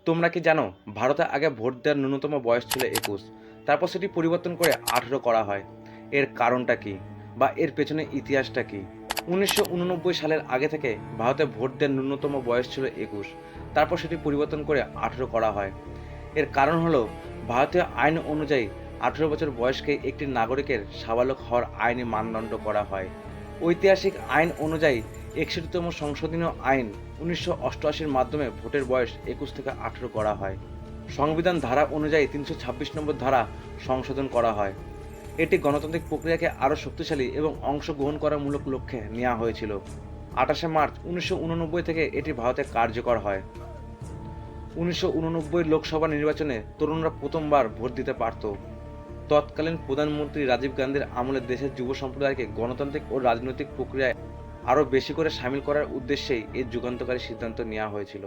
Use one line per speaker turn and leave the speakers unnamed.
তোমরা কি জানো ভারতে আগে ভোট দেওয়ার ন্যূনতম বয়স ছিল 21, তারপর সেটি পরিবর্তন করে 18 করা হয়। এর কারণটা কি বা এর পেছনে ইতিহাসটা কি? 1989 সালের আগে থেকে ভারতে ভোট দেওয়ার ন্যূনতম বয়স ছিল 21, তারপর সেটি পরিবর্তন করে 18 করা হয়। এর কারণ হলো ভারতীয় আইন অনুযায়ী 18 বছর বয়সকে একটি নাগরিকের সাবালক হওয়ার আইনি মানদণ্ড করা হয়। ঐতিহাসিক আইন অনুযায়ী 61তম সংশোধনীয় আইন 1988-র মাধ্যমে ভোটের বয়স 21 থেকে 18 করা হয়। সংবিধান ধারা অনুযায়ী 326 নম্বর ধারা সংশোধন করা হয়। এটি গণতান্ত্রিক প্রক্রিয়াকে আরও শক্তিশালী এবং অংশগ্রহণ করামূলক লক্ষ্যে নেওয়া হয়েছিল। 28শে মার্চ 1989 থেকে এটি ভারতে কার্যকর হয়। 1989 লোকসভা নির্বাচনে তরুণরা প্রথমবার ভোট দিতে পারত। তৎকালীন প্রধানমন্ত্রী রাজীব গান্ধীর আমলে দেশের যুব সম্প্রদায়কে গণতান্ত্রিক ও রাজনৈতিক প্রক্রিয়ায় আরও বেশি করে সামিল করার উদ্দেশ্যেই এই যুগান্তকারী সিদ্ধান্ত নেওয়া হয়েছিল।